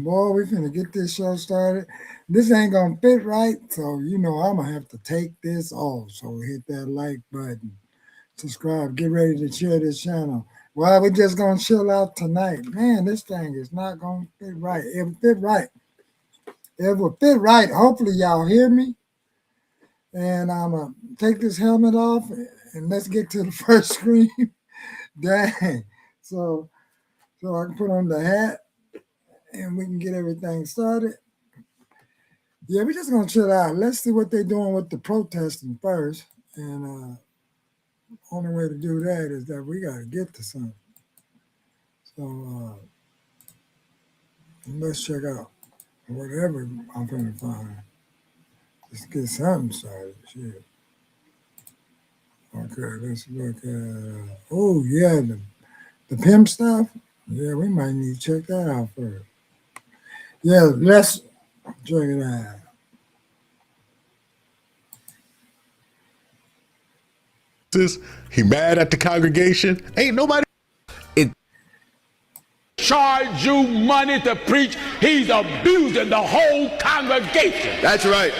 boy, we finna get this show started. This ain't gonna fit right, so you know I'm gonna have to take this off. So hit that like button, subscribe, get ready to share this channel. Well, we're just gonna chill out tonight. Man, this thing is not gonna fit right. It will fit right. It will fit right. Hopefully y'all hear me. And I'm gonna take this helmet off and let's get to the first screen. Dang. So I can put on the hat and we can get everything started. Yeah, we're just gonna chill out. Let's see what they're doing with the protesting first. And only way to do that is that we gotta get to something. So let's check out whatever I'm gonna find. Let's get something started. Shit. Okay, let's look at oh yeah, the pimp stuff. Yeah, we might need to check that out first. Yeah, let's check it out. He mad at the congregation. Ain't nobody charge you money to preach. He's abusing the whole congregation. That's right.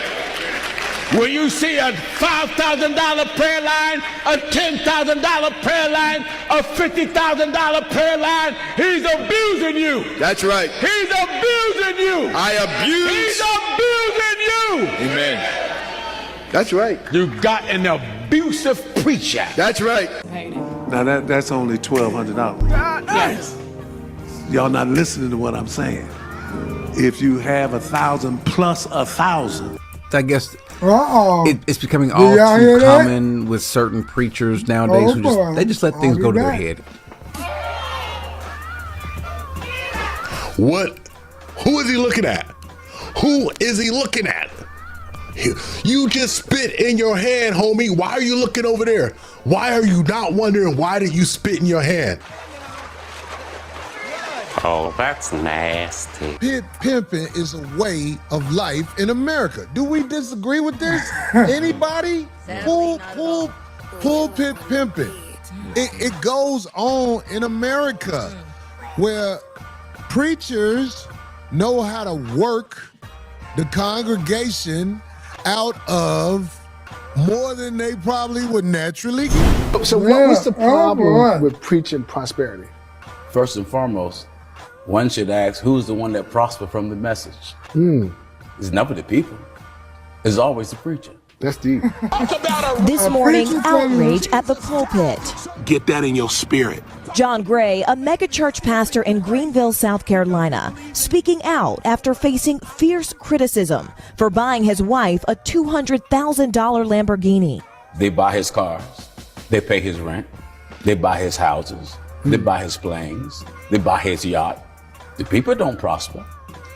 When you see a $5,000 prayer line, a $10,000 prayer line, a $50,000 prayer line, he's abusing you. That's right. He's abusing you. I abuse. He's abusing you. Amen. That's right. You got an abusive preacher. That's right. Now that's only $1,200. Yes. Y'all not listening to what I'm saying. If you have 1,000 plus 1,000. I guess Uh-oh. it's becoming all too common with certain preachers nowadays who they just let things go to their head. What? Who is he looking at? Who is he looking at? You just spit in your hand, homie. Why are you looking over there? Why are you not wondering why did you spit in your hand? Oh, that's nasty. Pimping is a way of life in America. Do we disagree with this? Anybody? Pulpit pimping. It goes on in America where preachers know how to work the congregation out of more than they probably would naturally get. So what's the problem with preaching prosperity? First and foremost, one should ask, who's the one that prospered from the message? It's never the people. It's always the preacher. That's deep. This morning, outrage at the pulpit. Get that in your spirit. John Gray, a megachurch pastor in Greenville, South Carolina, speaking out after facing fierce criticism for buying his wife a $200,000 Lamborghini. They buy his cars. They pay his rent. They buy his houses. They buy his planes. They buy his yacht. The people don't prosper.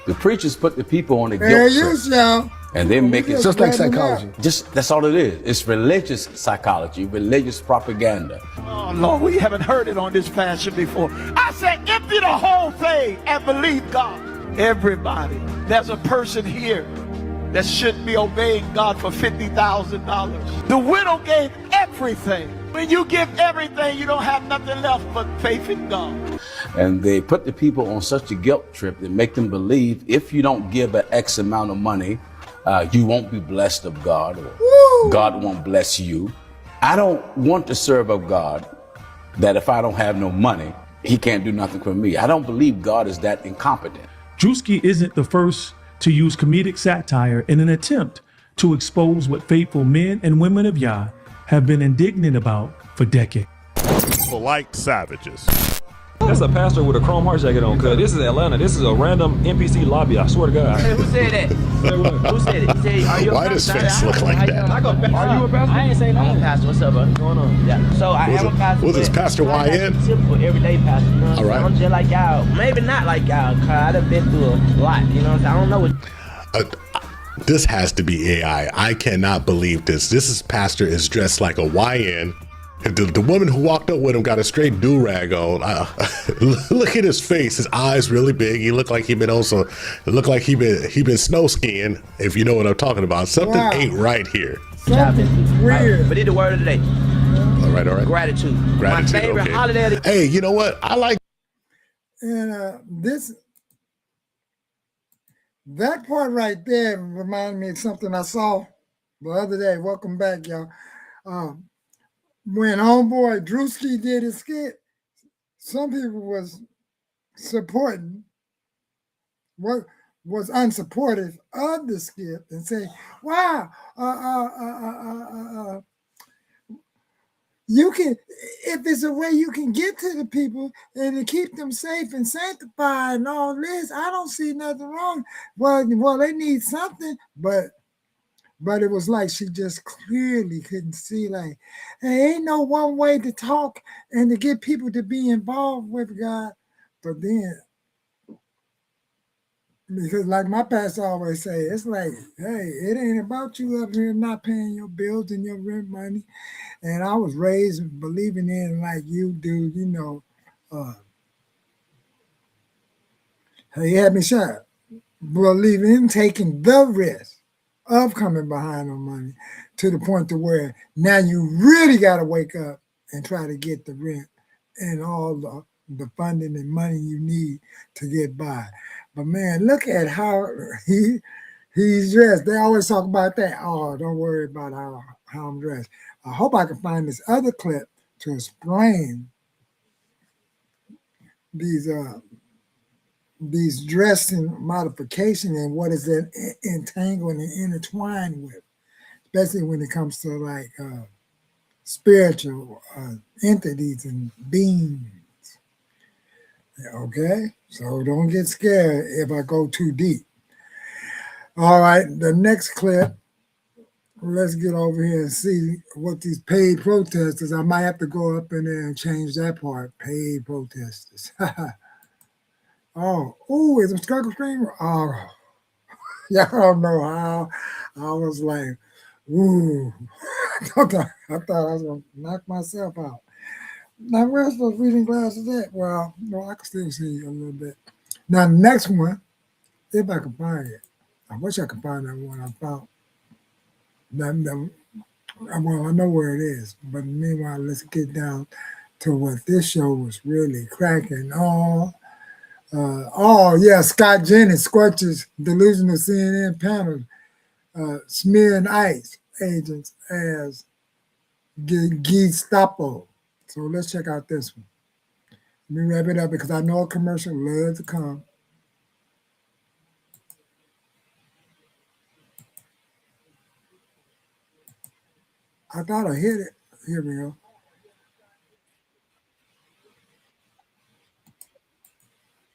The preachers put the people on the guilt trip. And they make it just like psychology. Just that's all it is. It's religious psychology, religious propaganda. Oh Lord, we haven't heard it on this fashion before. I said empty the whole thing and believe God. Everybody, there's a person here that shouldn't be obeying God for $50,000. The widow gave everything. When you give everything, you don't have nothing left but faith in God. And they put the people on such a guilt trip that make them believe if you don't give an X amount of money, you won't be blessed of God, or God won't bless you. I don't want to serve a God that if I don't have no money, he can't do nothing for me. I don't believe God is that incompetent. Drewski isn't the first to use comedic satire in an attempt to expose what faithful men and women of Yah have been indignant about for decades. Polite savages. That's a pastor with a chrome heart jacket on, cuz this is Atlanta. This is a random NPC lobby, I swear to God. Hey, who said that? Who said it? He said, are you a Why does face look like that? Are you a pastor? I ain't saying nothing. I'm a pastor. What's up, bro? What's going on? Yeah. So I am a pastor. Was this Pastor YN? Typical everyday pastor. You know what I'm saying? I'm just like y'all. Maybe not like y'all, cuz I done been through a lot. You know what I'm saying? I don't know what. This has to be AI. I cannot believe this. This pastor is dressed like a YN. The woman who walked up with him got a straight do-rag on. Look at his face. His eyes really big. He looked like he been snow skiing, if you know what I'm talking about. Something ain't right here. Something's weird. But it's the word of the day. All right. Gratitude. My favorite holiday. Hey, you know what? I like. And this That part right there reminded me of something I saw the other day. Welcome back, y'all. When homeboy Drewski did his skit, some people was supporting what was unsupportive of the skit and say, wow, you can, if there's a way you can get to the people and to keep them safe and sanctified and all this, I don't see nothing wrong. Well, they need something, but it was like she just clearly couldn't see, like, there ain't no one way to talk and to get people to be involved with God. But then, because like my pastor always say, it's like, hey, it ain't about you up here not paying your bills and your rent money. And I was raised believing in, like you do, you know, he had me shot, believing in taking the risk of coming behind on money to the point to where now you really got to wake up and try to get the rent and all the funding and money you need to get by. But man, look at how he's dressed. They always talk about that. Oh, don't worry about how I'm dressed. I hope I can find this other clip to explain these dressing modification and what is it entangled and intertwined with, especially when it comes to like spiritual entities and beings. Okay, so don't get scared if I go too deep. All right, the next clip. Let's get over here and see what these paid protesters. I might have to go up in there and change that part. Paid protesters. Oh, is it struggle stream? Oh, y'all don't know how I was like, ooh. I thought I was going to knock myself out. Now, where's those reading glasses at? Well, no, I can still see a little bit. Now, the next one, if I can find it. I wish I could find that one I found. Well, I know where it is, but meanwhile, let's get down to what this show was really cracking on. Yeah, Scott Jennings squelches delusional CNN panel smearing ICE agents as Gestapo. So let's check out this one. Let me wrap it up because I know a commercial loves to come. I thought I hit it. Here we go.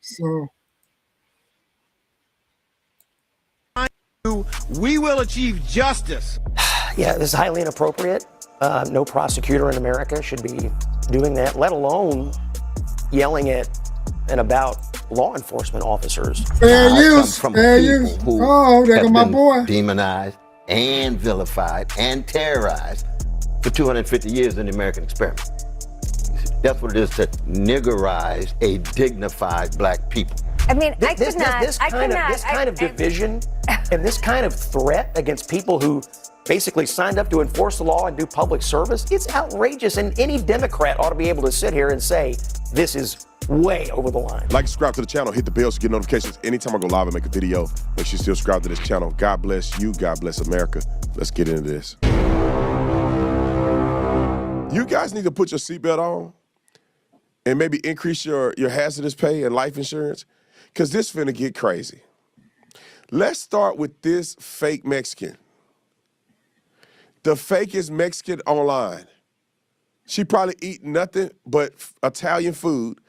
So we will achieve justice. Yeah, this is highly inappropriate. No prosecutor in America should be doing that, let alone yelling at and about law enforcement officers. Fair use. From Fair people use. who Oh, there have go my been boy. demonized and vilified and terrorized for 250 years in the American experiment. That's what it is to niggerize a dignified black people. I mean, this kind of division and this kind of threat against people who basically signed up to enforce the law and do public service, it's outrageous. And any Democrat ought to be able to sit here and say, this is way over the line. Like, subscribe to the channel, hit the bell to get notifications anytime I go live and make a video. Make sure you still subscribe to this channel. God bless you. God bless America. Let's get into this. You guys need to put your seatbelt on and maybe increase your hazardous pay and life insurance, because this finna get crazy. Let's start with this fake Mexican. The fakest Mexican online. She probably eat nothing but Italian food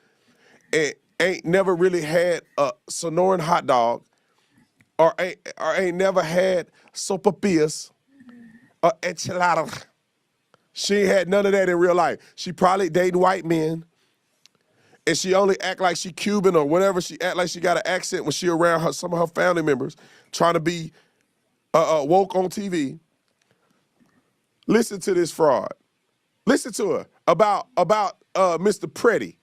and ain't never really had a Sonoran hot dog or ain't never had sopapillas or enchiladas. She ain't had none of that in real life. She probably dating white men, and she only act like she Cuban or whatever. She act like she got an accent when she around some of her family members, trying to be woke on TV. Listen to this fraud. Listen to her about Mr. Pretty.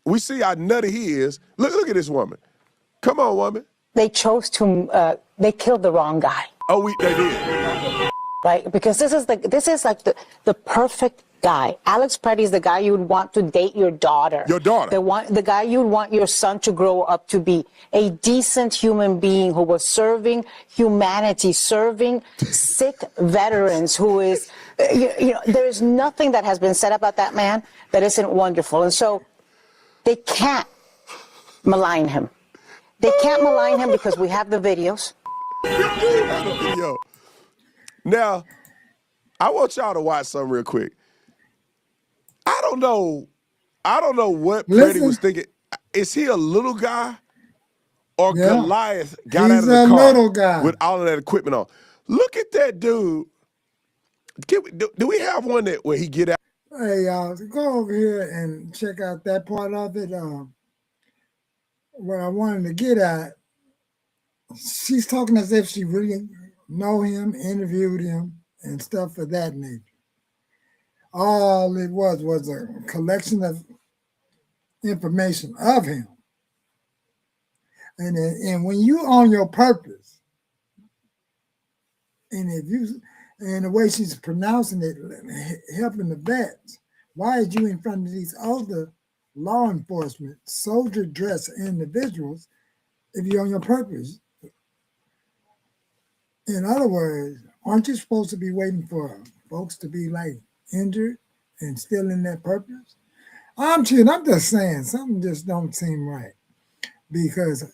We see how nutty he is. Look at this woman. Come on, woman. They chose to, they killed the wrong guy. Oh, they did. Right? Because this is like the perfect guy. Alex Pretty is the guy you would want to date your daughter. Your daughter. The guy you would want your son to grow up to be. A decent human being who was serving humanity, serving sick veterans, who is, there is nothing that has been said about that man that isn't wonderful. And so they can't malign him. They can't malign him because we have the videos. Now, I want y'all to watch something real quick. I don't know what Pretty was thinking. Is he a little guy? Or Goliath got out of the car little guy with all of that equipment on? Look at that dude. Do we have one where he get out? Hey, y'all, go over here and check out that part of it. What I wanted to get at, she's talking as if she really know him, interviewed him, and stuff of that nature. All it was a collection of information of him. And when you on your purpose, and the way she's pronouncing it, helping the vets, why is you in front of these other law enforcement, soldier dress individuals if you're on your purpose? In other words, aren't you supposed to be waiting for folks to be like injured and still in that purpose? I'm just saying something just don't seem right, because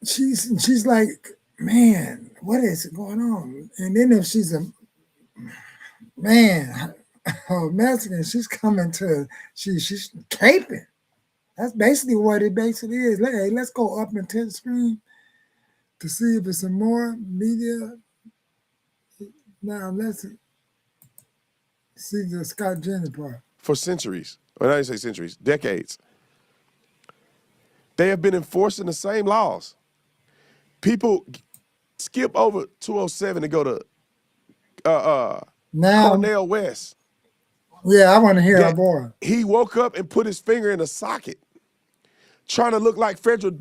she's like, man, what is going on? And then if she's a man, Mexican, she's coming to, she's caping. That's basically what it basically is. Hey, let's go up into the screen to see if it's some more media. Now let's see the Scott Jennings part. For centuries, well, I didn't say centuries, decades, they have been enforcing the same laws. People skip over 207 to go to Cornell West. Yeah, I want to hear our boy. He woke up and put his finger in a socket, trying to look like Frederick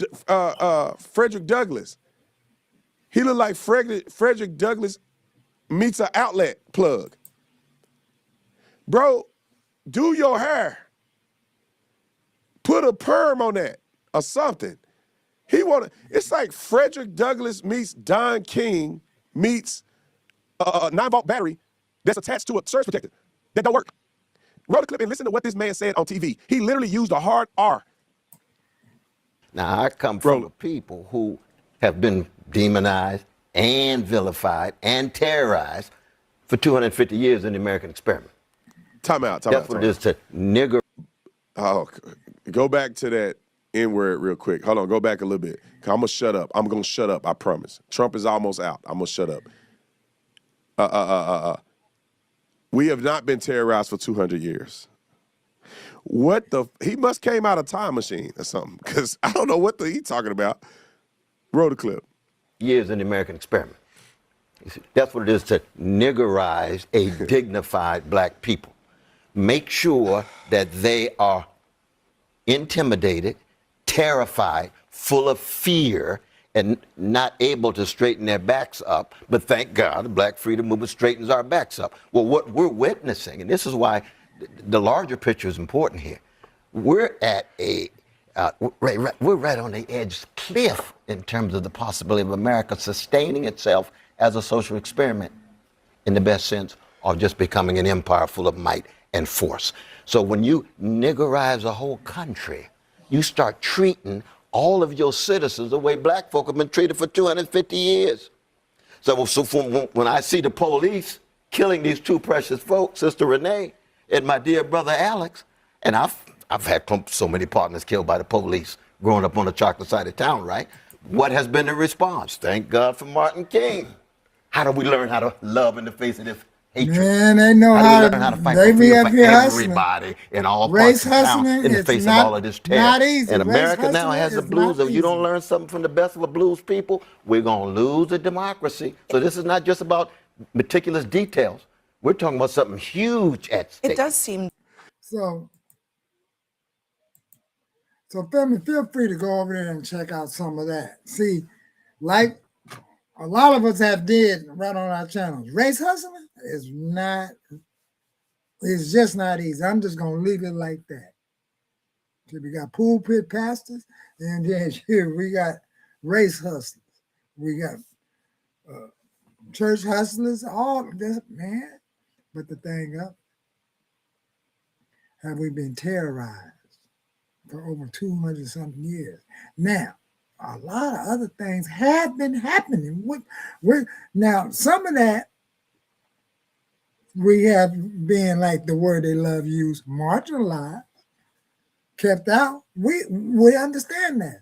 Douglass. He looked like Frederick Douglass meets an outlet plug. Bro, do your hair. Put a perm on that or something. It's like Frederick Douglass meets Don King meets a 9-volt battery that's attached to a surge protector. That don't work. Roll the clip and listen to what this man said on TV. He literally used a hard R. Now, I come from a people who have been demonized and vilified and terrorized for 250 years in the American experiment. Time out. That's what it is to nigger. Oh, go back to that N-word real quick. Hold on, go back a little bit. I'm going to shut up. I'm going to shut up, I promise. Trump is almost out. I'm going to shut up. We have not been terrorized for 200 years. He must came out of time machine or something, because I don't know what he talking about. Roll the clip. Years in the American experiment. That's what it is to niggerize a dignified black people. Make sure that they are intimidated, terrified, full of fear, and not able to straighten their backs up. But thank God the Black Freedom Movement straightens our backs up. Well, what we're witnessing, and this is why the larger picture is important here, we're at we're right on the edge cliff in terms of the possibility of America sustaining itself as a social experiment in the best sense of just becoming an empire full of might and force. So when you niggerize a whole country, you start treating all of your citizens the way black folk have been treated for 250 years. So when I see the police killing these two precious folks, Sister Renee and my dear brother Alex, and I've had so many partners killed by the police growing up on the chocolate side of town, right? What has been the response? Thank God for Martin King. How do we learn how to love in the face of this hatred? Man, they know how to learn how to fight they for be freedom up for here everybody in all parts of town in the face of all of this terror. Not easy. And America Race now has the hustling blues. is If you don't learn something from the best of the blues people, we're going to lose the democracy. So this is not just about meticulous details. We're talking about something huge at stake. It does seem. So family, feel free to go over there and check out some of that. See, like a lot of us have did right on our channels. Race hustling It's not, it's just not easy. I'm just going to leave it like that. So we got pulpit pastors, and then here we got race hustlers. We got church hustlers, all this, man. But the thing up, have we been terrorized for over 200 something years? Now, a lot of other things have been happening. Now, some of that we have been, like the word they love use, marginalized, kept out. We understand that.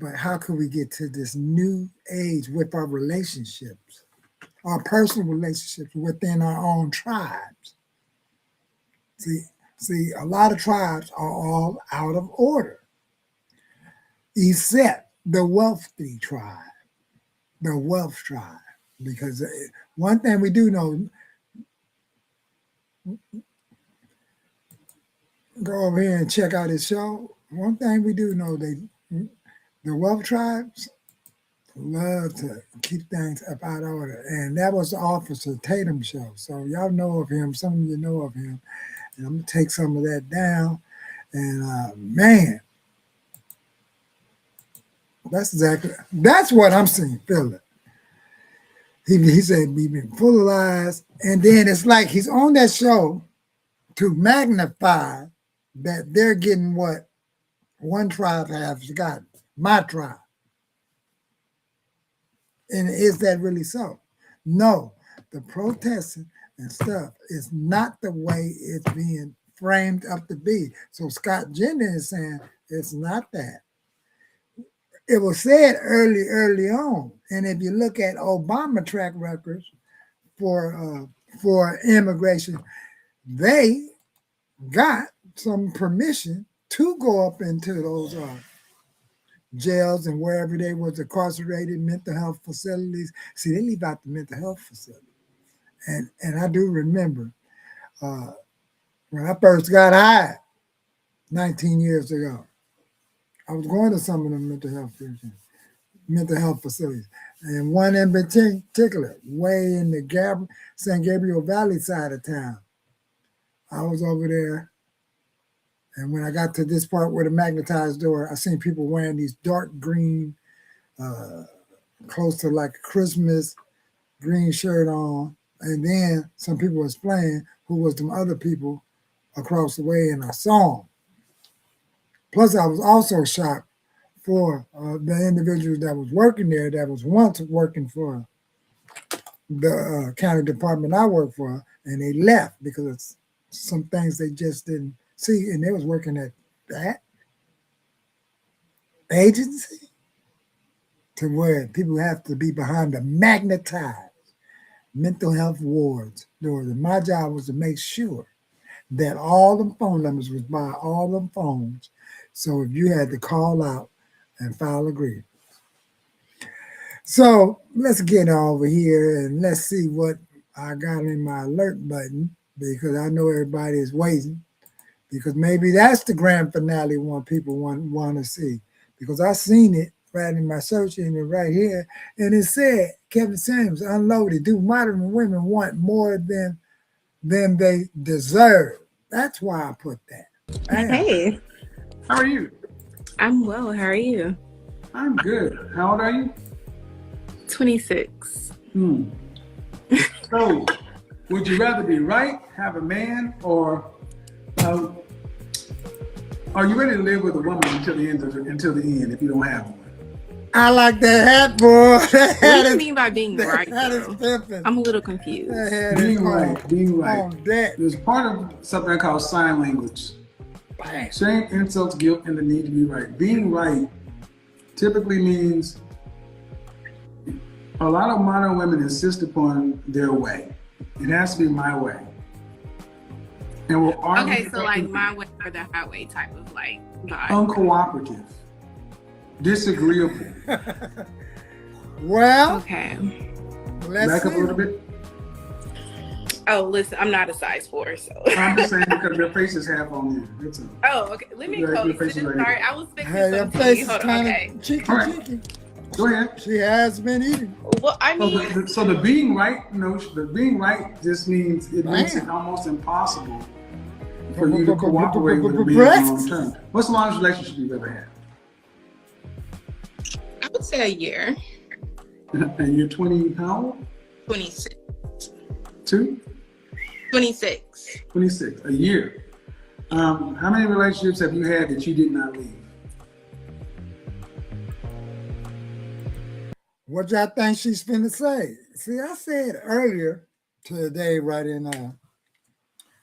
But how can we get to this new age with our relationships, our personal relationships within our own tribes? See, a lot of tribes are all out of order, except the wealthy tribe, the wealth tribe. Because one thing we do know, go over here and check out his show. One thing we do know, the wealth tribes love to keep things up out of order. And that was the Officer Tatum show. So y'all know of him. Some of you know of him. And I'm going to take some of that down. And man, that's what I'm seeing, feeling. He said we've been full of lies. And then it's like he's on that show to magnify that they're getting what one tribe has gotten, my tribe. And is that really so? No, the protesting and stuff is not the way it's being framed up to be. So Scott Jenner is saying it's not that. It was said early on. And if you look at Obama track records for immigration, they got some permission to go up into those jails and wherever they was incarcerated, mental health facilities. See, they leave out the mental health facility. And I do remember when I first got hired 19 years ago, I was going to some of them mental health facilities. And one in particular, way in the San Gabriel Valley side of town. I was over there. And when I got to this part where the magnetized door, I seen people wearing these dark green, close to like a Christmas green shirt on. And then some people was playing who was them other people across the way, and I saw them. Plus, I was also shocked for the individuals that was working there that was once working for the county department I worked for, and they left because of some things they just didn't see, and they was working at that agency to where people have to be behind the magnetized mental health wards doors. And my job was to make sure that all them phone numbers was by all them phones. So if you had to call out and file a grievance. So let's get over here and let's see what I got in my alert button, because I know everybody is waiting, because maybe that's the grand finale one people want to see, because I seen it right in my search engine right here, and it said Kevin Samuels unloaded. Do modern women want more than they deserve? That's why I put that. Hey, How are you? I'm well. How are you? I'm good. How old are you? 26. So, would you rather be right, have a man, or are you ready to live with a woman until the end if you don't have one? I like that hat, boy. What do you mean by being right? I'm a little confused. Being right. There's part of something called sign language. Shame, insults, guilt, and the need to be right. Being right typically means a lot of modern women insist upon their way. It has to be my way. And we'll argue. Okay, so like my way or the highway type of like vibe. Uncooperative. Disagreeable. Well, okay. Back up a little bit. Oh, listen, I'm not a size 4, so. I'm just saying because your face is half on you. That's all. Oh, okay. Let me go. Sorry, I was fixing your something. face is Hold on, kind okay. of cheeky. Go ahead. She has been eating. Well, I mean, so the being right, the being right just means it makes it almost impossible for you to cooperate with a man long term. What's the longest relationship you've ever had? I would say a year. And you're 20, how old? 26. 26. 26, a year. How many relationships have you had that you did not leave? What y'all think she's finna say? See, I said earlier today, right in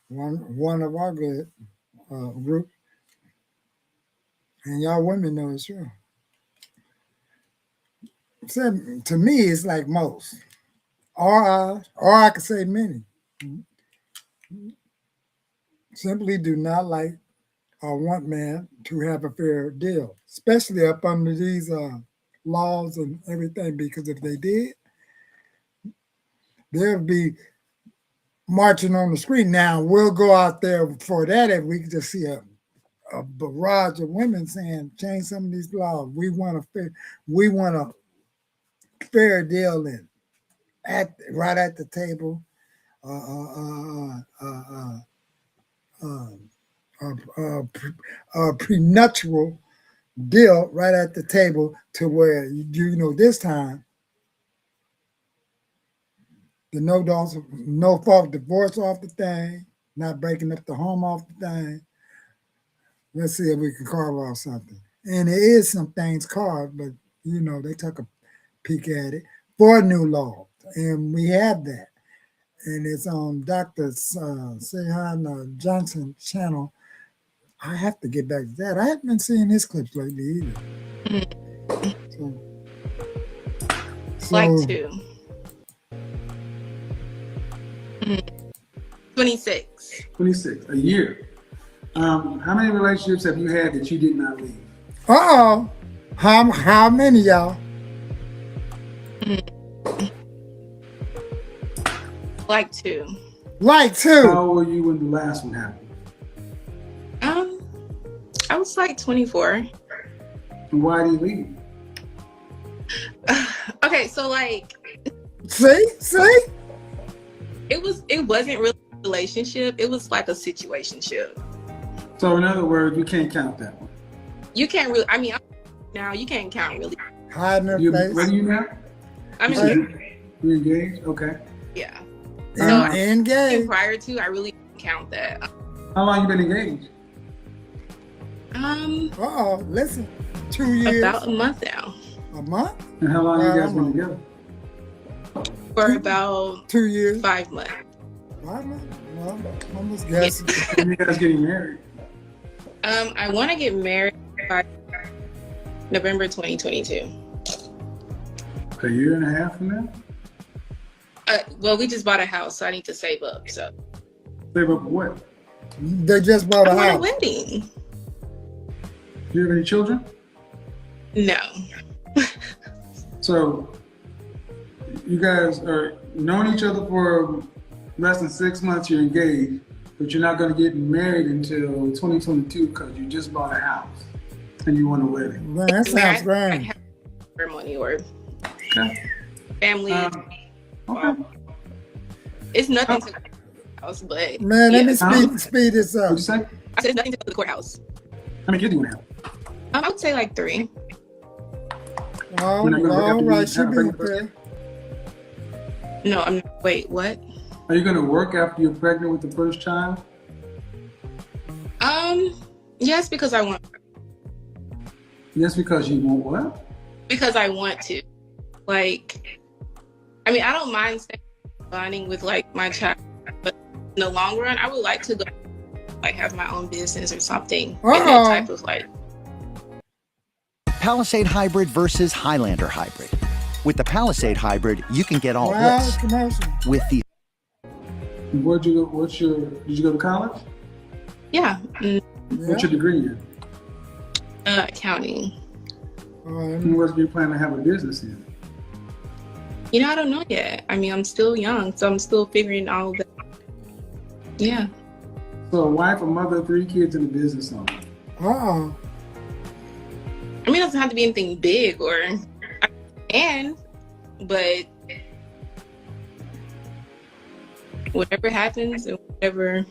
one of our good group, and y'all women know it's true. So, to me, it's like most, or I could say many, simply do not like or want man to have a fair deal, especially up under these laws and everything, because if they did, they'll be marching on the street. Now, we'll go out there for that if we could just see a barrage of women saying, change some of these laws. We want a fair deal in right at the table. Prenuptial deal right at the table, to where you know this time the no fault divorce off the thing, not breaking up the home off the thing. Let's see if we can carve off something. And there is some things carved, but you know they took a peek at it for new law, and we have that. And it's on Dr. Sehan Johnson channel. I have to get back to that. I haven't been seeing his clips lately either. Like to. 26. 26, a year. How many relationships have you had that you did not leave? Uh-oh. How many, y'all? Like two. Like two. How old were you when the last one happened? I was like 24. And why did you leave? Okay, so like, see, it wasn't really a relationship. It was like a situationship. So in other words, you can't count that one. You can't really. I mean, now you can't count really. Hiding her face. Where are you now? I mean, you engaged? Okay. Yeah. Engaged. Prior to, I really didn't count that. How long you been engaged? Listen, 2 years. About a month now. A month? And how long you guys been together? For about 2 years. 5 months. 5 months? Well, I'm just guessing. When you guys getting married? I want to get married by November 2022. A year and a half from now? Well, we just bought a house, so I need to save up. So save up what? They just bought a house. A wedding. Do you have any children? No. So you guys are knowing each other for less than 6 months. You're engaged, but you're not going to get married until 2022 because you just bought a house and you want a wedding. Man, that sounds grand. I have ceremony or family. Okay. It's nothing to the courthouse, but man, let me speed this up. What'd you say? I said it's nothing to the courthouse. How many kids do you have? I would say like 3. All right, she being fair. No, I'm not. Wait, what? Are you going to work after you're pregnant with the first child? Yes, because I want. Yes, because you want what? Because I want to. Like, I mean, I don't mind staying bonding with like my child, but in the long run, I would like to go like have my own business or something. In that type of like. Palisade Hybrid versus Highlander Hybrid. With the Palisade Hybrid, you can get all this. With the Where'd you go? Did you go to college? Yeah. What's your degree in? Accounting. And where do you plan to have a business in? You know, I don't know yet. I mean, I'm still young, so I'm still figuring all that. Yeah. So a wife, a mother, 3 kids, and a business owner. I mean, it doesn't have to be anything big or But whatever happens and whatever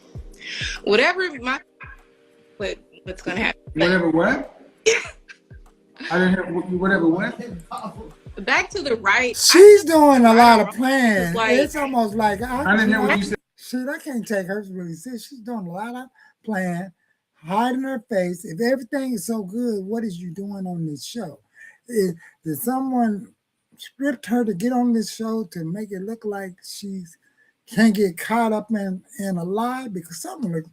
what's gonna happen. Whatever what? I didn't hear whatever what? Back to the right. She's doing a lot of planning. Like, It's almost like I didn't hear what you said. Shit, I can't take her really serious. She's doing a lot of planning, hiding her face. If everything is so good, what is you doing on this show? Did someone script her to get on this show to make it look like she's can't get caught up in a lie? Because something like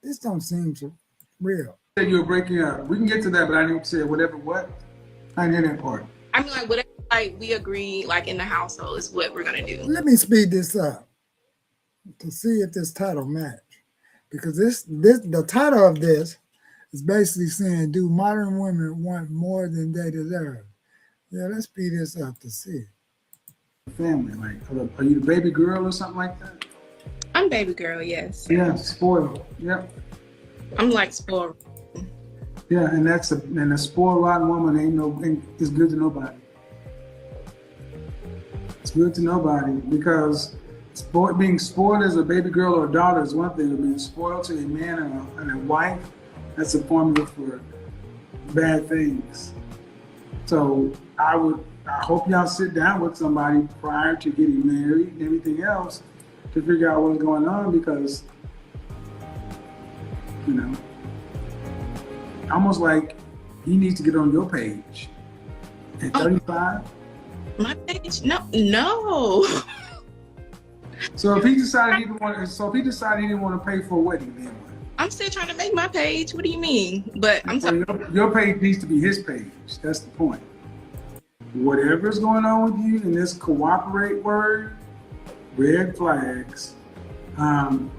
this don't seem so real. You were breaking up. We can get to that, but I didn't say whatever what. I didn't hear that part. I mean, like whatever, like we agree, like in the household is what we're gonna do. Let me speed this up to see if this title match, because the title of this is basically saying, do modern women want more than they deserve? Yeah, let's speed this up to see. Family, like, are you the baby girl or something like that? I'm baby girl, yes. Yeah, spoiled. Yep. I'm like spoiled. Yeah, and a spoiled rotten woman is good to nobody. It's good to nobody because being spoiled as a baby girl or a daughter is one thing, but being spoiled to a man and a wife, that's a formula for bad things. So I hope y'all sit down with somebody prior to getting married and everything else to figure out what's going on, because, you know, almost like he needs to get on your page at 35. My page? No. So if he decided he didn't want to pay for a wedding, then what? I'm still trying to make my page. What do you mean? But I'm sorry. Your page needs to be his page. That's the point. Whatever's going on with you in this cooperate word, red flags. I'm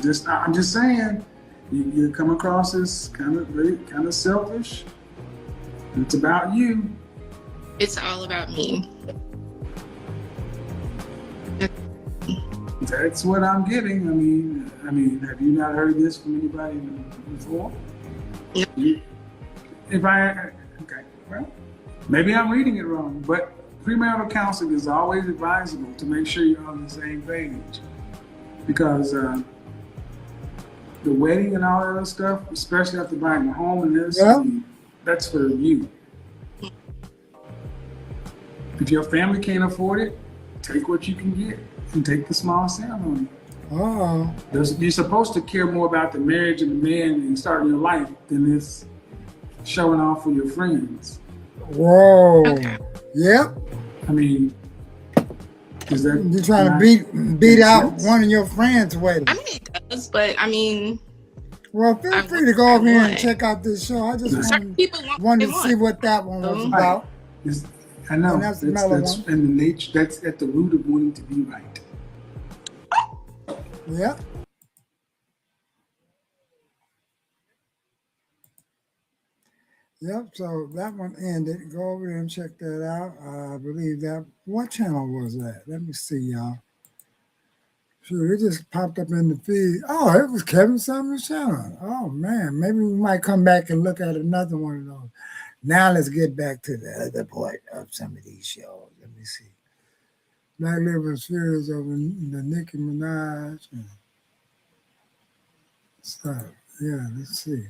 just saying, you come across as kind of selfish. It's about you. It's all about me. That's what I'm getting. I mean, have you not heard this from anybody before? Okay, well, maybe I'm reading it wrong, but premarital counseling is always advisable to make sure you're on the same page, because the wedding and all that other stuff, especially after buying a home and this, that's for you. If your family can't afford it, take what you can get and take the small ceremony. You're supposed to care more about the marriage of the man and starting your life than this showing off for your friends. Whoa. Okay. Yep. I mean, is that you're trying to beat out one of your friends' wedding? I mean, it does, but I mean. Well, feel free to go over here and check out this show. I just wanted to see what that one was about. I know. And that's the mellow one. And the nature, that's at the root of wanting to be right. Yeah. Yep, so that one ended. Go over there and check that out. I believe that. What channel was that? Let me see, y'all. Sure, it just popped up in the feed. Oh, it was Kevin Sumner's channel. Oh, man. Maybe we might come back and look at another one of those. Now let's get back to the other part of some of these shows. Let me see. Black Living Spheres over the Nicki Minaj and stuff. Yeah, let's see.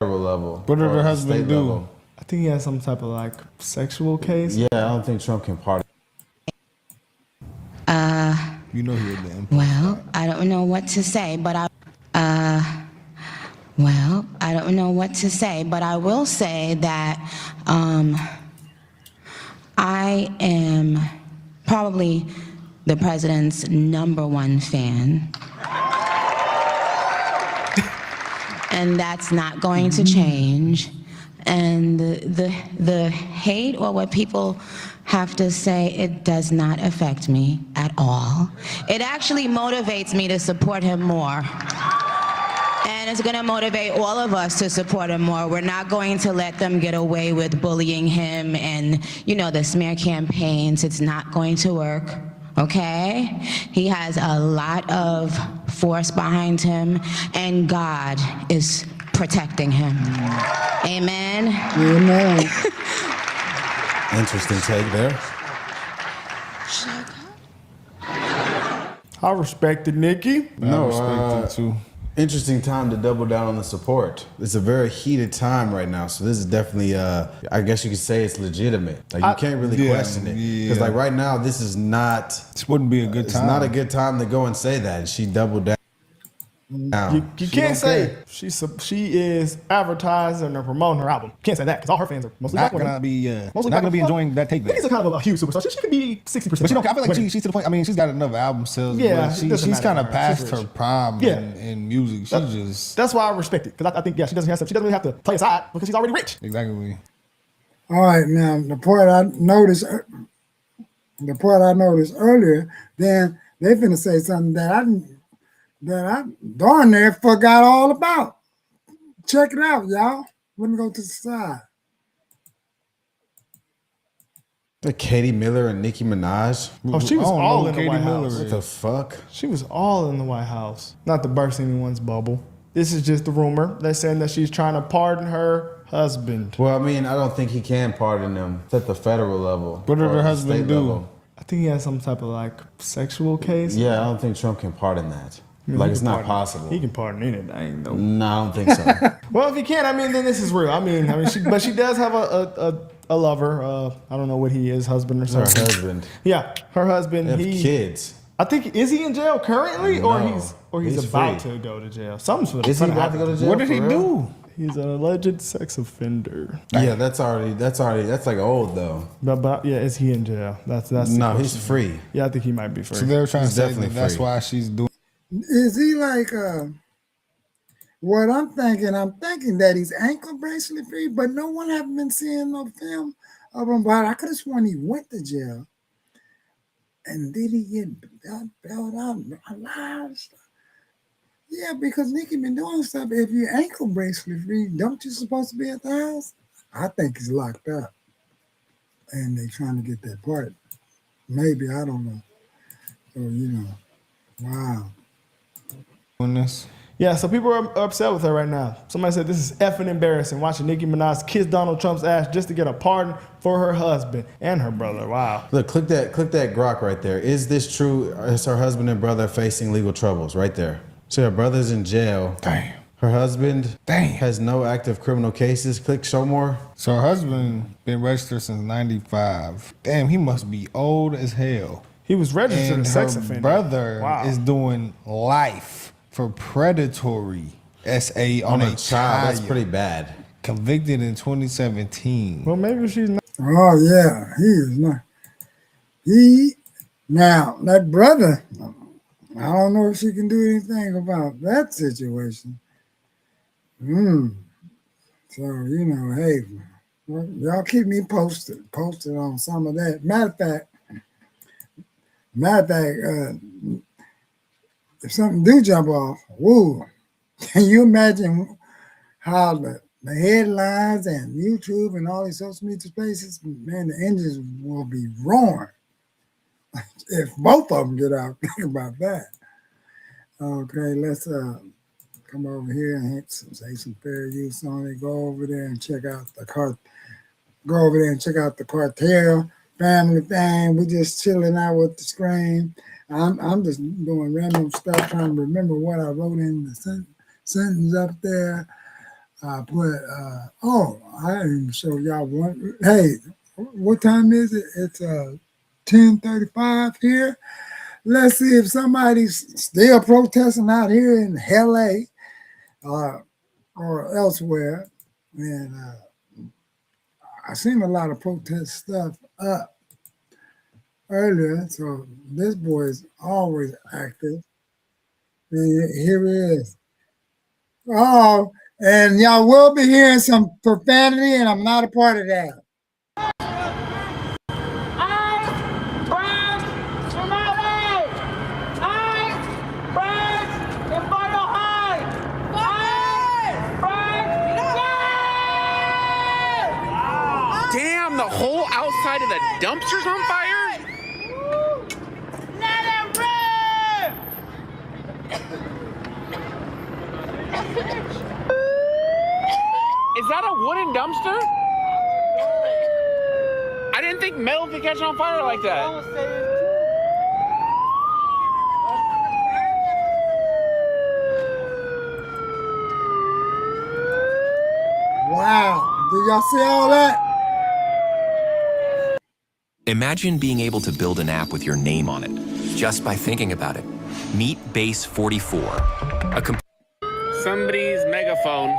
Level. What did her husband do? Level. I think he has some type of like sexual case. Yeah, I don't think Trump can pardon. You know he would be. Well, I don't know what to say, but I don't know what to say, but I will say that I am probably the president's #1 fan. And that's not going to change. And the hate or what people have to say, it does not affect me at all. It actually motivates me to support him more. And it's gonna motivate all of us to support him more. We're not going to let them get away with bullying him and, you know, the smear campaigns. It's not going to work, okay? He has a lot of force behind him, and God is protecting him. Amen? Amen. Interesting take there. I respected Nicki. No, I respect it too. Interesting time to double down on the support. It's a very heated time right now, so this is definitely, I guess you could say it's legitimate. Like you can't really question it, because like right now, this is not. This wouldn't be a good time. It's not a good time to go and say that. And she doubled down. You can't say she is advertising or promoting her album. You can't say that because all her fans are mostly not black women. gonna be enjoying that take back. Nicki's a kind of a huge superstar. She could be 60%. But I feel like she's to the point. I mean, she's got enough album sales. Yeah, but she's kind of past her prime in music. That's why I respect it, because I think she doesn't really have to play a side because she's already rich. Exactly. All right, now the part I noticed earlier, then they finna say something that I darn near forgot all about. Check it out, y'all. Let me go to the side. Katie Miller and Nicki Minaj. Oh, she was all in the White House. What the fuck? She was all in the White House. Not to burst anyone's bubble. This is just a rumor. They're saying that she's trying to pardon her husband. Well, I mean, I don't think he can pardon them. It's at the federal level. What did her husband do? I think he has some type of like sexual case. Yeah, I don't think Trump can pardon that. I mean, like, he it's can not pardon- possible. He can pardon anything, though. No, I don't think so. Well, if he can, I mean, then this is real. I mean, but she does have a lover. I don't know what he is, husband or Her something. husband. Yeah, her husband. They have kids. I think, is he in jail currently, or No, he's he's about free. to go to jail? Something's for the Is he about to go to jail? What did he for do? real? He's an alleged sex offender. Yeah, that's like old though. But yeah, is he in jail? That's the No, he's question. free. Yeah, I think he might be free. So they were trying He's to say definitely that's free. why she's doing. Is he like what I'm thinking that he's ankle bracelet free, but no one haven't been seeing no film of him. But I could have sworn he went to jail. And did he get bailed out alive? Yeah, because Nicki been doing stuff. If you're ankle bracelet free, don't you supposed to be at the house? I think he's locked up. And they trying to get that part. Maybe, I don't know. So, wow. This. Yeah, so people are upset with her right now. Somebody said this is effing embarrassing, watching Nicki Minaj kiss Donald Trump's ass just to get a pardon for her husband and her brother. Wow. Look, click that grok right there. Is this true? Is her husband and brother facing legal troubles? Right there. So her brother's in jail. Damn. Her husband has no active criminal cases. Click show more. So her husband been registered since '95. Damn, he must be old as hell. He was registered and as a sex her offender. brother Wow. is doing life for predatory SA on a child. That's pretty bad. Convicted in 2017. Well, maybe she's not. Oh, yeah, he is not. Now, that brother, I don't know if she can do anything about that situation. So, hey, well, y'all keep me posted on some of that. Matter of fact, if something do jump off, woo, can you imagine how the headlines and YouTube and all these social media spaces, man, the engines will be roaring if both of them get out. Think about that. Okay, let's come over here and say some fair use on it. Go over there and check out the cartel family thing. We just chilling out with the screen. I'm just doing random stuff, trying to remember what I wrote in the sentence up there. I put, I didn't even show y'all one. Hey, what time is it? It's 10:35 here. Let's see if somebody's still protesting out here in LA or elsewhere. And I seen a lot of protest stuff up earlier, so this boy is always active. And here he is. Oh, and y'all will be hearing some profanity, and I'm not a part of that. Damn, the whole outside of the dumpster's on fire? Is that a wooden dumpster? I didn't think metal could catch on fire like that. Wow. Did y'all see all that? Imagine being able to build an app with your name on it, just by thinking about it. Meet Base 44, Somebody's megaphone.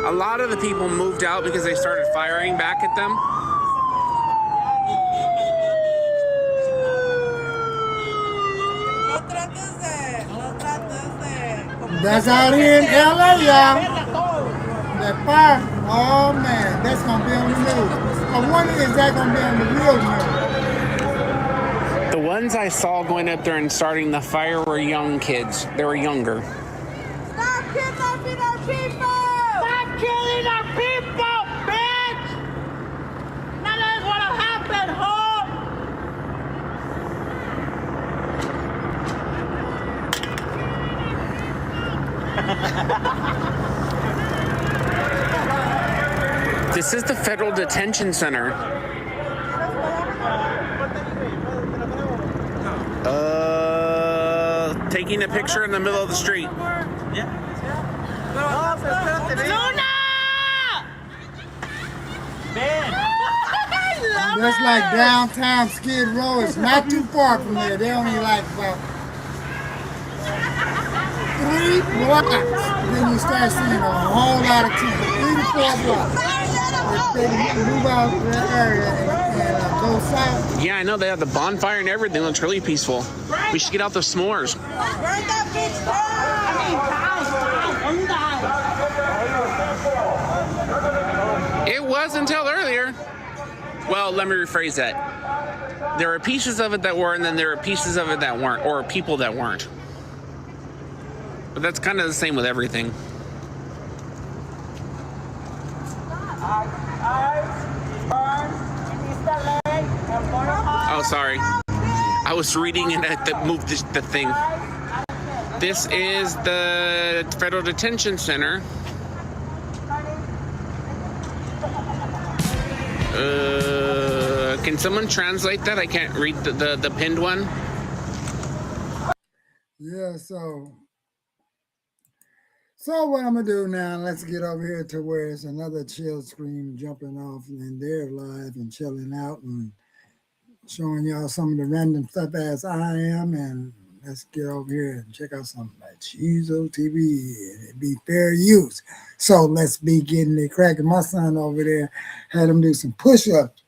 A lot of the people moved out because they started firing back at them. That's out here in LA, y'all. That fire. Oh man, that's gonna be on the news. I wonder is that gonna be on the real news? The ones I saw going up there and starting the fire were young kids. They were younger. Stop kidnapping our people! Stop killing our people, bitch! None of this would have happened, This is the federal detention center. Taking a picture in the middle of the street. That's like downtown Skid Row. It's not too far from there. They're only like about 3 blocks. Then you start seeing a whole lot of people. 3 to 4 blocks. They move out to that area and go south. Yeah, I know. They have the bonfire and everything. It looks really peaceful. We should get out the s'mores. Burn that bitch down! It was until earlier. Well, let me rephrase that. There were pieces of it that were, and then there were pieces of it that weren't, or people that weren't. But that's kind of the same with everything. Oh, sorry. I was reading it at the move the thing. This is the federal detention center. Can someone translate that? I can't read the pinned one. Yeah, so what I'm gonna do now, let's get over here to where it's another chill screen jumping off and they're live and chilling out and showing y'all some of the random stuff as I am, and let's get over here and check out something like Cheezo TV and it be fair use. So let's be getting it cracking. My son over there had him do some push-ups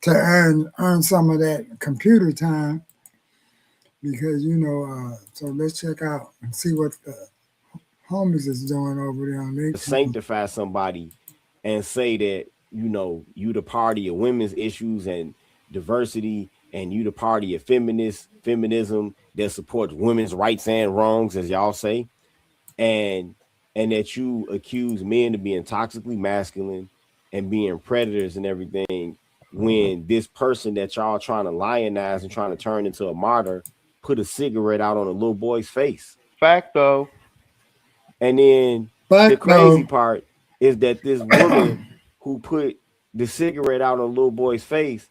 to earn some of that computer time because so let's check out and see what the homies is doing over there on their sanctify somebody and say that you the party of women's issues and diversity, and you the party of feminism that supports women's rights and wrongs, as y'all say, and that you accuse men of being toxically masculine and being predators and everything, when this person that y'all trying to lionize and trying to turn into a martyr put a cigarette out on a little boy's face. Facto. And then the crazy part is that this woman who put the cigarette out on a little boy's face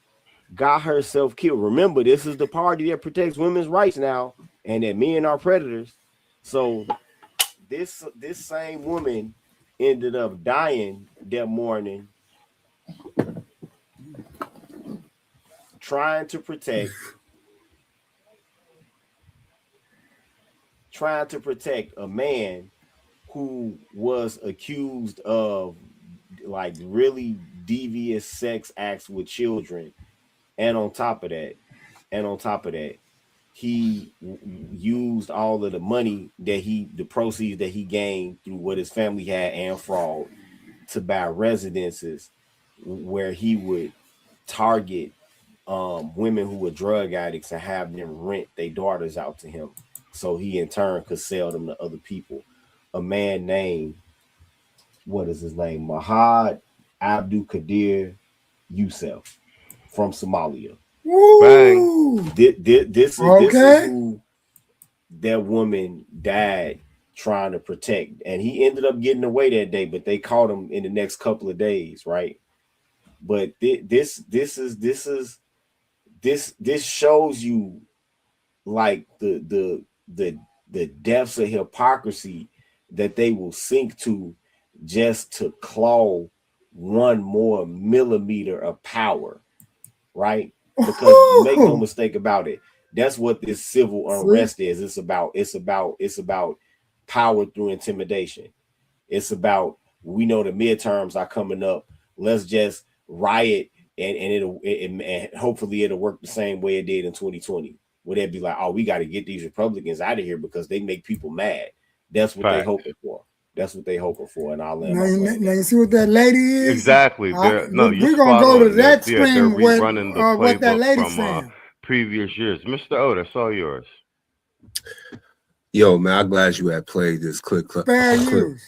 got herself killed. Remember, this is the party that protects women's rights now, and that men are predators. So this same woman ended up dying that morning trying to protect a man who was accused of like really devious sex acts with children. And on top of that, he used all of the money the proceeds that he gained through what his family had and fraud to buy residences where he would target women who were drug addicts and have them rent their daughters out to him. So he in turn could sell them to other people. A man named, what is his name? Mahad Abdul Qadir Youssef from Somalia. Woo! This is who that woman died trying to protect, and he ended up getting away that day, but they caught him in the next couple of days, right? But this shows you like the depths of hypocrisy that they will sink to just to claw one more millimeter of power, right? Because make no mistake about it, that's what this civil unrest is. It's about power through intimidation. It's about, we know the midterms are coming up. Let's just riot and hopefully it'll work the same way it did in 2020. Where they'd be like, oh, we got to get these Republicans out of here because they make people mad. That's what they hoping for. That's what they hoping for. And I'll land Now, my plane. now you see what that lady is? Exactly. We're going to go to that They're stream with rerunning the what that playbook lady's from saying. previous years. Mr. Otis, all yours. Yo, man, I'm glad you had played this clip. Fair use.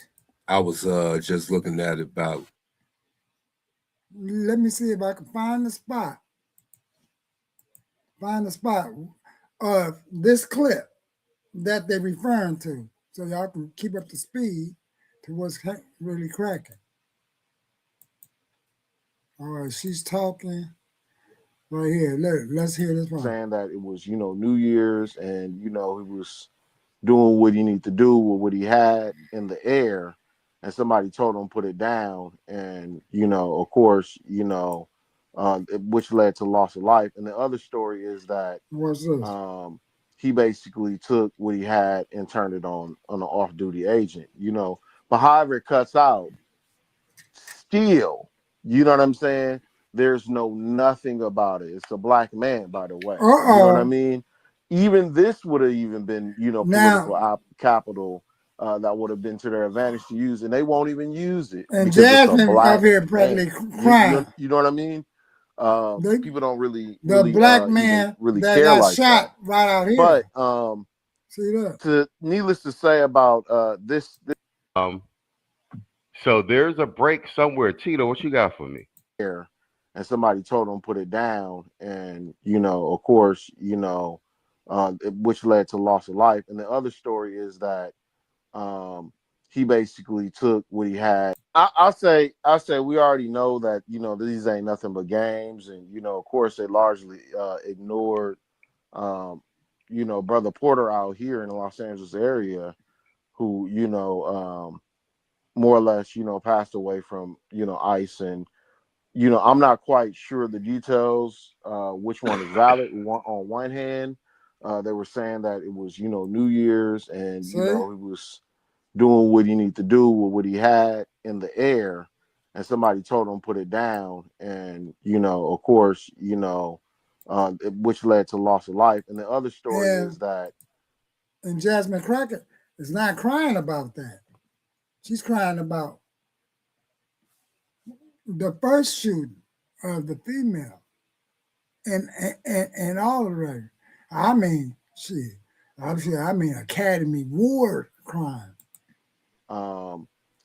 I was just looking at it about. Let me see if I can find the spot. Find the spot of this clip that they're referring to, so y'all can keep up the speed to what's really cracking. All right, she's talking right here. Let's hear this one. Saying that it was, New Year's, and he was doing what he needed to do with what he had in the air, and somebody told him put it down, and of course, which led to loss of life. And the other story is that what's this? He basically took what he had and turned it on an off-duty agent, But however it cuts out, still, you know what I'm saying? There's nothing about it. It's a black man, by the way. You know what I mean? Even this would have even been, political capital that would have been to their advantage to use, and they won't even use it. And Jasmine up here practically crying. You know what I mean? People don't really black man really that care got like shot that. right out here. But see that? Needless to say about this. So there's a break somewhere. Tito, what you got for me? And somebody told him put it down, and of course, which led to loss of life. And the other story is that he basically took what he had. I'll say we already know that these ain't nothing but games, and of course they largely ignored Brother Porter out here in the Los Angeles area, who more or less passed away from ICE. And I'm not quite sure the details, which one is valid. On one hand, they were saying that it was New Year's, and he was doing what he needed to do with what he had in the air, and somebody told him put it down, and of course, which led to loss of life. And the other story is that, and Jasmine Crockett is not crying about that. She's crying about the first shooting of the female, and all of that. I mean, Academy Award crime.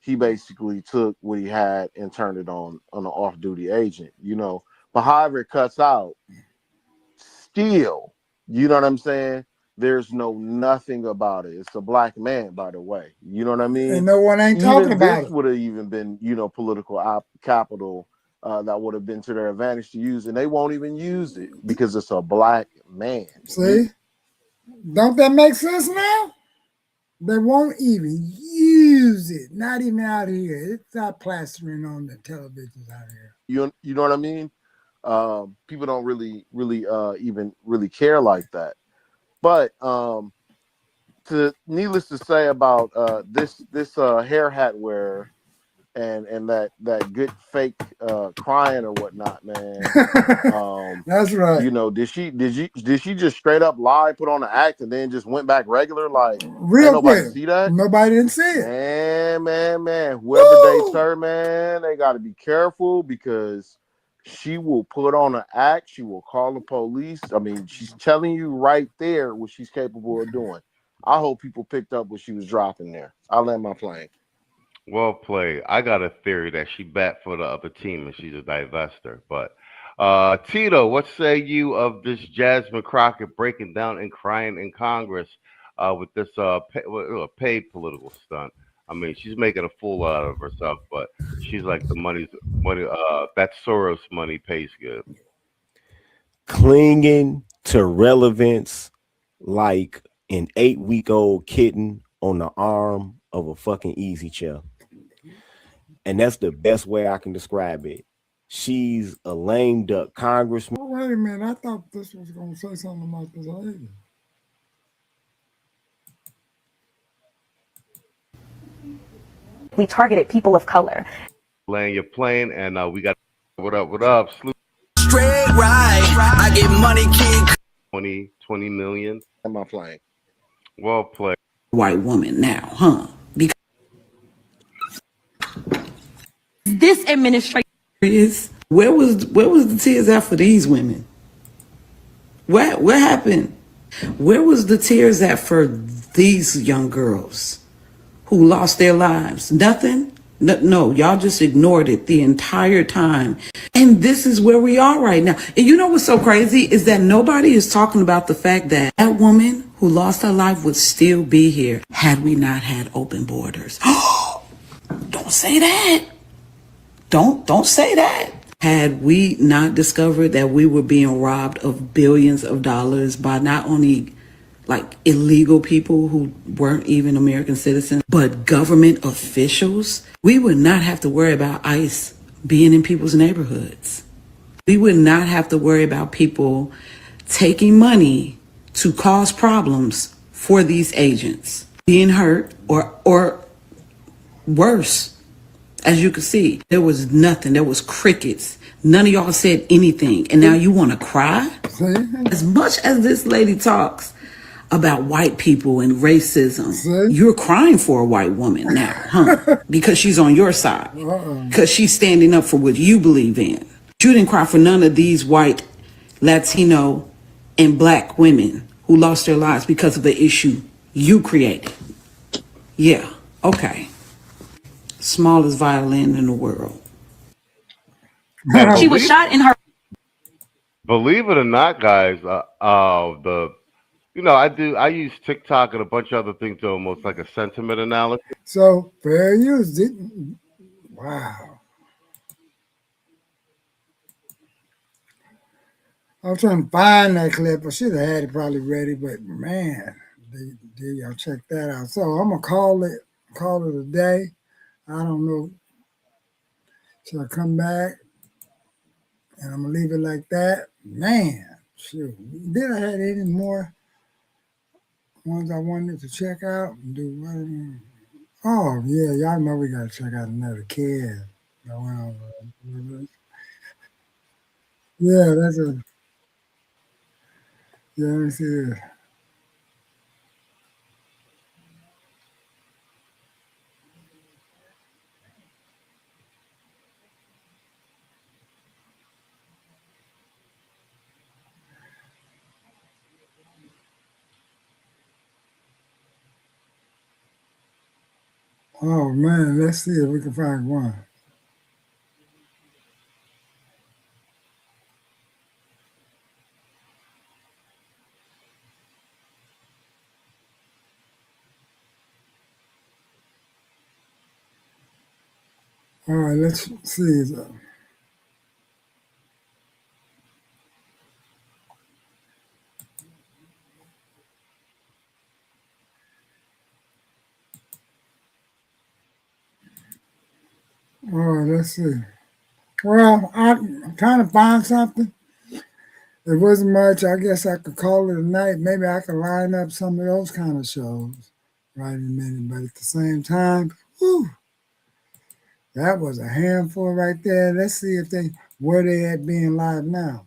He basically took what he had and turned it on an off-duty agent, But however it cuts out, still, you know what I'm saying? There's nothing about it. It's a black man, by the way. You know what I mean? And no one ain't talking about it. This would have even been, political capital that would have been to their advantage to use, and they won't even use it because it's a black man. See? Don't that make sense now? They won't even use it. Not even out here. It's not plastering on the televisions out here. You know what I mean? People don't really even really care like that. But needless to say about this hair hat wearer and that good fake crying or whatnot, man. That's right. Did she just straight up lie, put on an act, and then just went back regular? Like, real nobody quick. See that? Nobody didn't see it. Man. Whoever dates her, man, they got to be careful, because she will put on an act. She will call the police. I mean, she's telling you right there what she's capable of doing. I hope people picked up what she was dropping there. I'll land my plane. Well played. I got a theory that she bet for the other team and she's a divester. But Tito, what say you of this Jasmine Crockett breaking down and crying in Congress with this paid political stunt? I mean, she's making a fool out of herself, but she's like the money. That Soros money pays good. Clinging to relevance like an 8-week-old kitten on the arm of a fucking easy chair. And that's the best way I can describe it. She's a lame duck congressman. Oh, wait a minute. I thought this was going to say something about this lady. We targeted people of color. Laying your plane, and we got what up, Straight right, I get money, kid. 20 million. Am I flying? Well played. White woman now, huh? Because this administration is where was the tears at for these women? What happened? Where was the tears at for these young girls who lost their lives? Nothing? No, y'all just ignored it the entire time. And this is where we are right now. And you know what's so crazy is that nobody is talking about the fact that that woman who lost her life would still be here had we not had open borders. Don't say that. Don't say that. Had we not discovered that we were being robbed of billions of dollars by not only like illegal people who weren't even American citizens, but government officials, we would not have to worry about ICE being in people's neighborhoods. We would not have to worry about people taking money to cause problems for these agents, being hurt or worse. As you can see, there was nothing. There was crickets. None of y'all said anything. And now you want to cry? As much as this lady talks about white people and racism, you're crying for a white woman now, huh? Because she's on your side. Because she's standing up for what you believe in. You didn't cry for none of these white, Latino, and black women who lost their lives because of the issue you created. Yeah, okay. Smallest violin in the world. She was shot in her. Believe it or not, guys, I use TikTok and a bunch of other things to almost like a sentiment analysis. So fair use didn't. Wow. I was trying to find that clip. I should have had it probably ready, but man, did y'all check that out? So I'm gonna call it a day. I don't know. Should I come back? And I'm gonna leave it like that. Man, shoot. Did I have any more ones I wanted to check out and do what? Oh yeah, y'all know we gotta check out another kid. Yeah, that's a let me see this. Oh man, let's see if we can find one. All right, let's see. All right, let's see. Well, I'm trying to find something. It wasn't much. I guess I could call it a night. Maybe I could line up some of those kind of shows right in a minute. But at the same time, whew, that was a handful right there. Let's see if where they at being live now.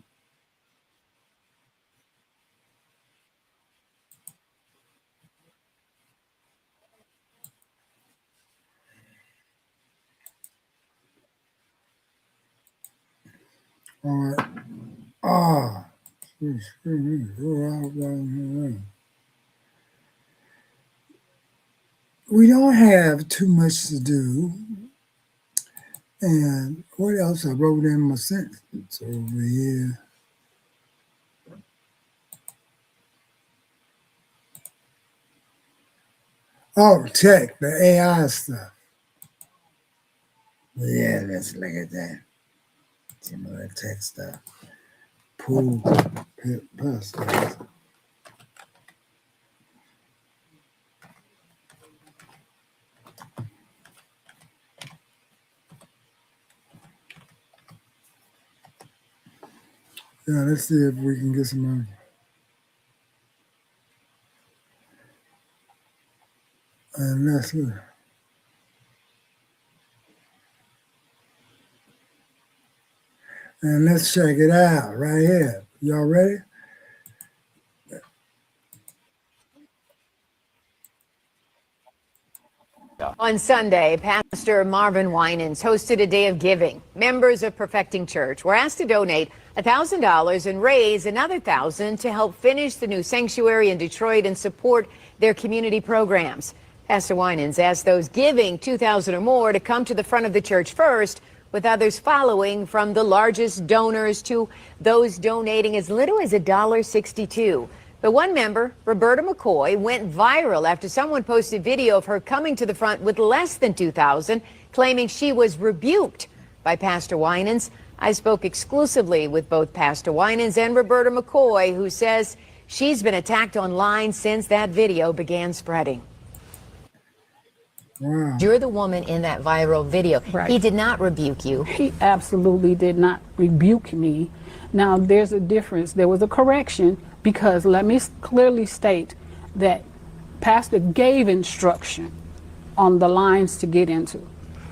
All right. Ah. We don't have too much to do And what else I wrote in my sentence over here? Oh, tech, the AI stuff. Yeah, let's look at that. Some of that tech stuff. Pool, plus. Yeah, let's see if we can get some money. And let's check it out right here. Y'all ready? On Sunday, Pastor Marvin Winans hosted a day of giving. Members of Perfecting Church were asked to donate $1,000 and raise another $1,000 to help finish the new sanctuary in Detroit and support their community programs. Pastor Winans asked those giving $2,000 or more to come to the front of the church first, with others following, from the largest donors to those donating as little as $1.62. But one member, Roberta McCoy, went viral after someone posted video of her coming to the front with less than $2,000, claiming she was rebuked by Pastor Winans. I spoke exclusively with both Pastor Winans and Roberta McCoy, who says she's been attacked online since that video began spreading. Wow. You're the woman in that viral video. Right. He did not rebuke you. He absolutely did not rebuke me. Now, there's a difference. There was a correction, because let me clearly state that Pastor gave instruction on the lines to get into.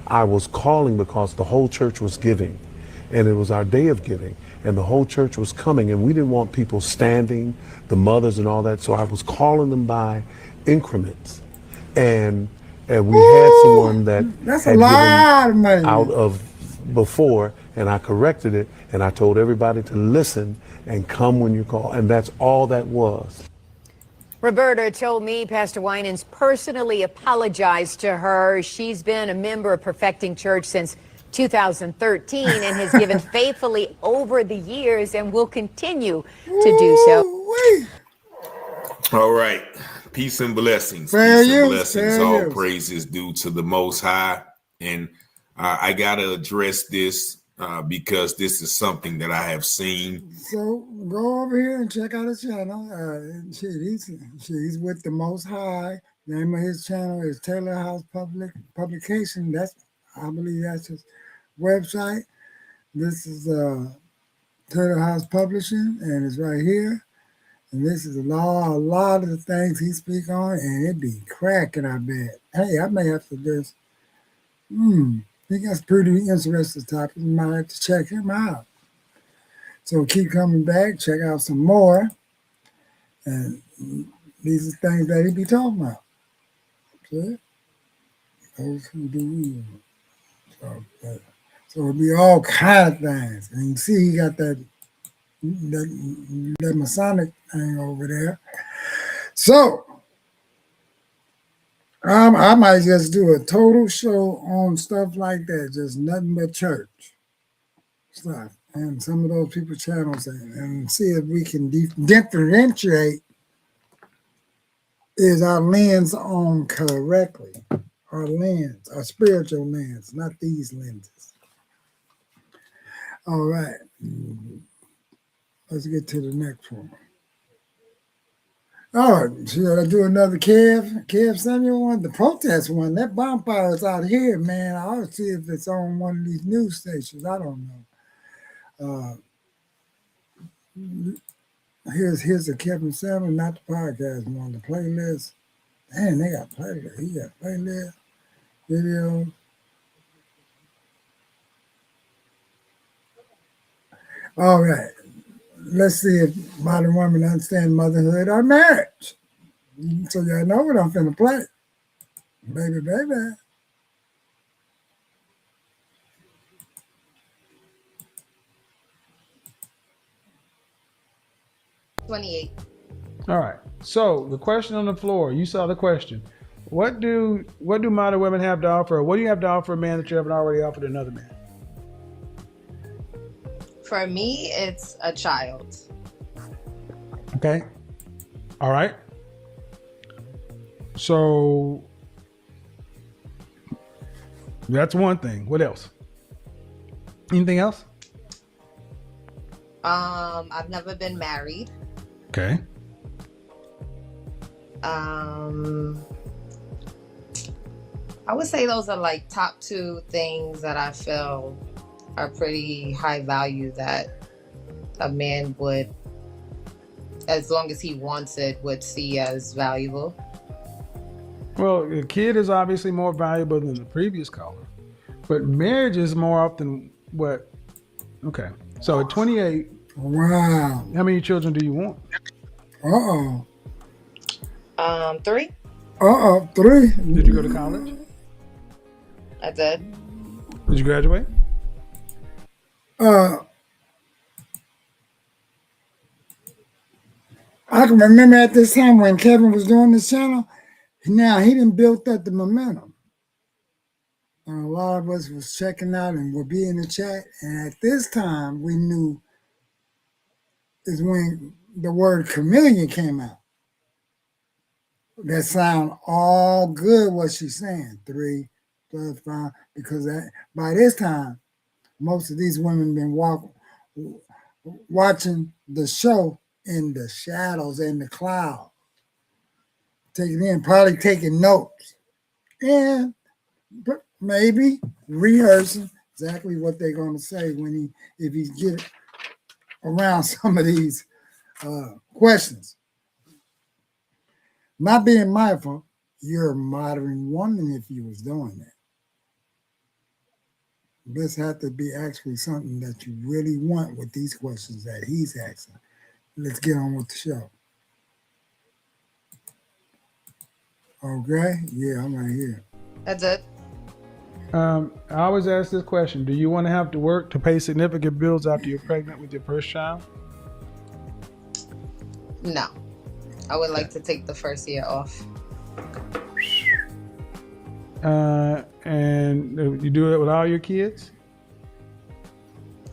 I was calling because the whole church was giving, and it was our day of giving, and the whole church was coming, and we didn't want people standing, the mothers and all that, so I was calling them by increments. And we had someone that That's had a lot of money. out of before, and I corrected it, and I told everybody to listen and come when you call, and that's all that was. Roberta told me Pastor Winans personally apologized to her. She's been a member of Perfecting Church since 2013 and has given faithfully over the years and will continue to do so. All right. Peace and blessings. Fair Peace and use, blessings. fair All use. praises due to the Most High. And I got to address this because this is something that I have seen. So go over here and check out his channel. He's with the Most High. Name of his channel is Taylor House Publication. I believe that's his website. This is Taylor House Publishing, and it's right here. And this is a lot of the things he speak on, and it be cracking, I bet. Hey, I may have to just, I think that's pretty interesting topic. You might have to check him out. So keep coming back, check out some more. And these are things that he be talking about. See? Those who do evil. So it'll be all kind of things. And you see he got that Masonic thing over there. So I might just do a total show on stuff like that, just nothing but church stuff, and some of those people's channels, and see if we can differentiate, is our lens on correctly, our lens, our spiritual lens, not these lenses. All right. Let's get to the next one. Oh, should I do another Kev Samuel one? The protest one, that bonfire is out here, man. I ought to see if it's on one of these news stations. I don't know. Here's the Kevin Samuel, not the podcast one, the playlist. Man, they got playlist. He got playlist, video. All right. Let's see if modern women understand motherhood or marriage. So y'all know what I'm finna play. Baby, baby. All right. So the question on the floor, you saw the question. What do modern women have to offer? What do you have to offer a man that you haven't already offered another man? For me, it's a child. Okay. All right. So that's one thing. What else? Anything else? I've never been married. Okay. I would say those are like top two things that I feel are pretty high value that a man would, as long as he wants it, would see as valuable. Well, the kid is obviously more valuable than the previous caller, but marriage is more often what? Okay. So at 28, wow. How many children do you want? 3. 3. Did you go to college? I did. Did you graduate? I can remember at this time when Kevin was doing this channel. Now he done built up the momentum. And a lot of us was checking out and would be in the chat. And at this time, we knew is when the word chameleon came out. That sound all good what she's saying. 3 plus 5. Because by this time, most of these women been watching the show in the shadows and the cloud. Taking in, probably taking notes. And maybe rehearsing exactly what they're going to say if he get around some of these questions. Not being mindful, you're a modern woman if you was doing that. This had to be actually something that you really want with these questions that he's asking. Let's get on with the show. Okay? Yeah, I'm right here. That's it. I always ask this question. Do you want to have to work to pay significant bills after you're pregnant with your first child? No. I would like to take the first year off. And you do it with all your kids?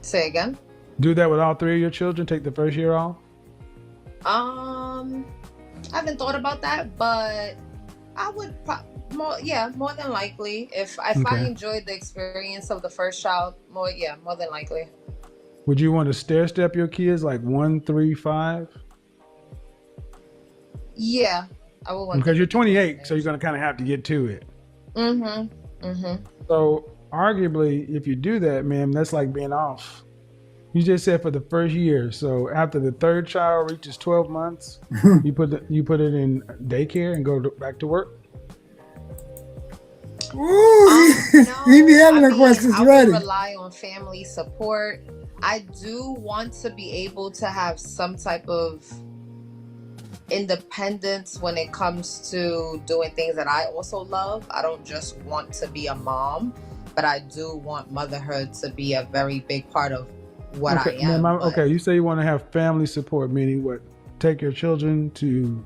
Say again? Do that with all 3 of your children? Take the first year off? I haven't thought about that, but I would more than likely. If I enjoyed the experience of the first child, more than likely. Would you want to stair step your kids like 1, 3, 5? Yeah, I would want. Because you're 28, so you're going to kind of have to get to it. So arguably, if you do that, ma'am, that's like being off. You just said for the first year. So after the third child reaches 12 months, you put it in daycare and go back to work. Ooh, he be having the questions ready. I rely on family support. I do want to be able to have some type of independence when it comes to doing things that I also love. I don't just want to be a mom, but I do want motherhood to be a very big part of what I am. Okay, you say you want to have family support, meaning what? Take your children to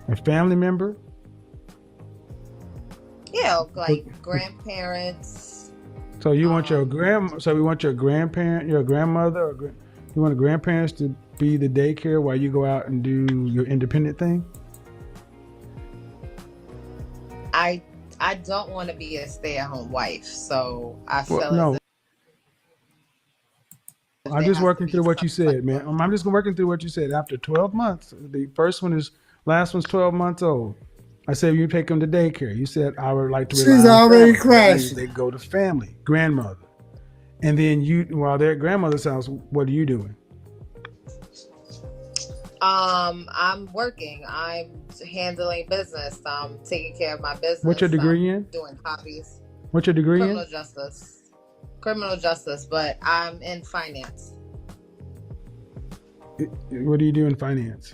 a family member? Yeah, like grandparents. So you want your grandparent, your grandmother, or you want the grandparents to be the daycare while you go out and do your independent thing? I don't want to be a stay-at-home wife, so I feel I'm just working through what you said, man. I'm just working through what you said. After 12 months, the last one's 12 months old. I said you take them to daycare. You said I would like to rely on She's already family. crashed. They go to family, grandmother. And then while they're at grandmother's house, what are you doing? I'm working. I'm handling business. I'm taking care of my business. What's your degree I'm in? doing hobbies. What's your degree in? Criminal justice, but I'm in finance. What do you do in finance?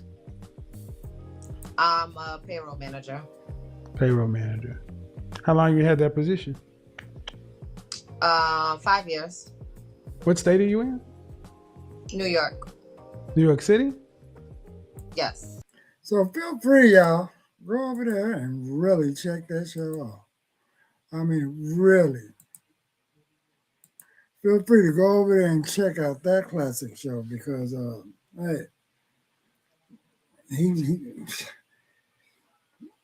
I'm a payroll manager. Payroll manager. How long you had that position? 5 years. What state are you in? New York. New York City? Yes. So feel free, y'all, go over there and really check that show out. I mean, really. feel free to go over there and check out that classic show because hey, he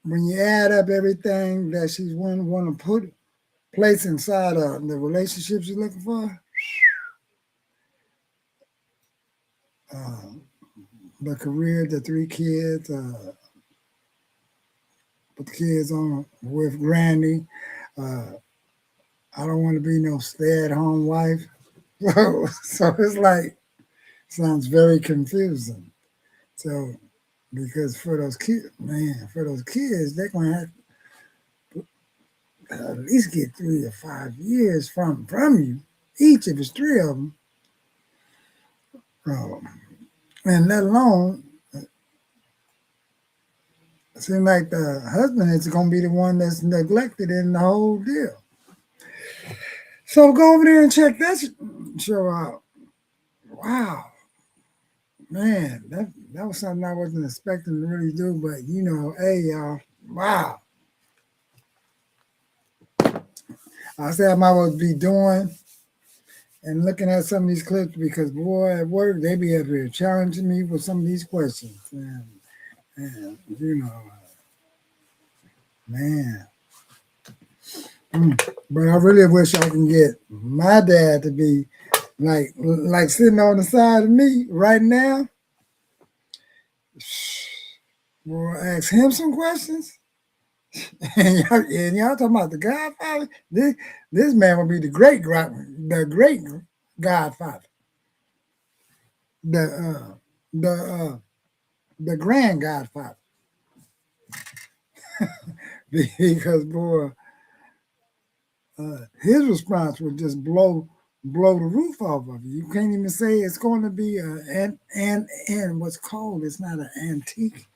when you add up everything that she's want to put place inside the relationship she's looking for, the career, the 3 kids, put the kids on with Granny. I don't want to be no stay-at-home wife. So it's like sounds very confusing. So because for those kids, man, for those kids, they're gonna have to at least get 3 or 5 years from you, each if it's 3 of them, and let alone it seems like the husband is gonna be the one that's neglected in the whole deal. So go over there and check that show out. Wow, man, that was something I wasn't expecting to really do, but hey y'all, wow. I said I might well be doing and looking at some of these clips because boy, at work they be up here challenging me with some of these questions, and man. But I really wish I can get my dad to be like sitting on the side of me right now. We'll ask him some questions. and y'all talking about the Godfather? This man will be the great Godfather. The grand Godfather. Because boy, his response would just blow the roof off of you. You can't even say it's going to be and what's called, it's not an antique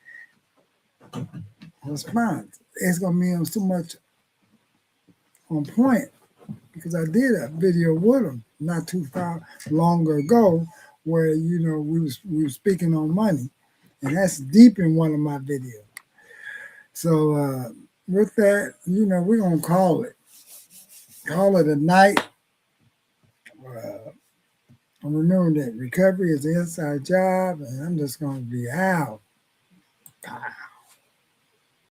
response. It's going to be on so much on point because I did a video with him not too far longer ago where we were speaking on money, and that's deep in one of my videos. So with that, we're gonna call it a night. Remember that recovery is an inside job, and I'm just gonna be out.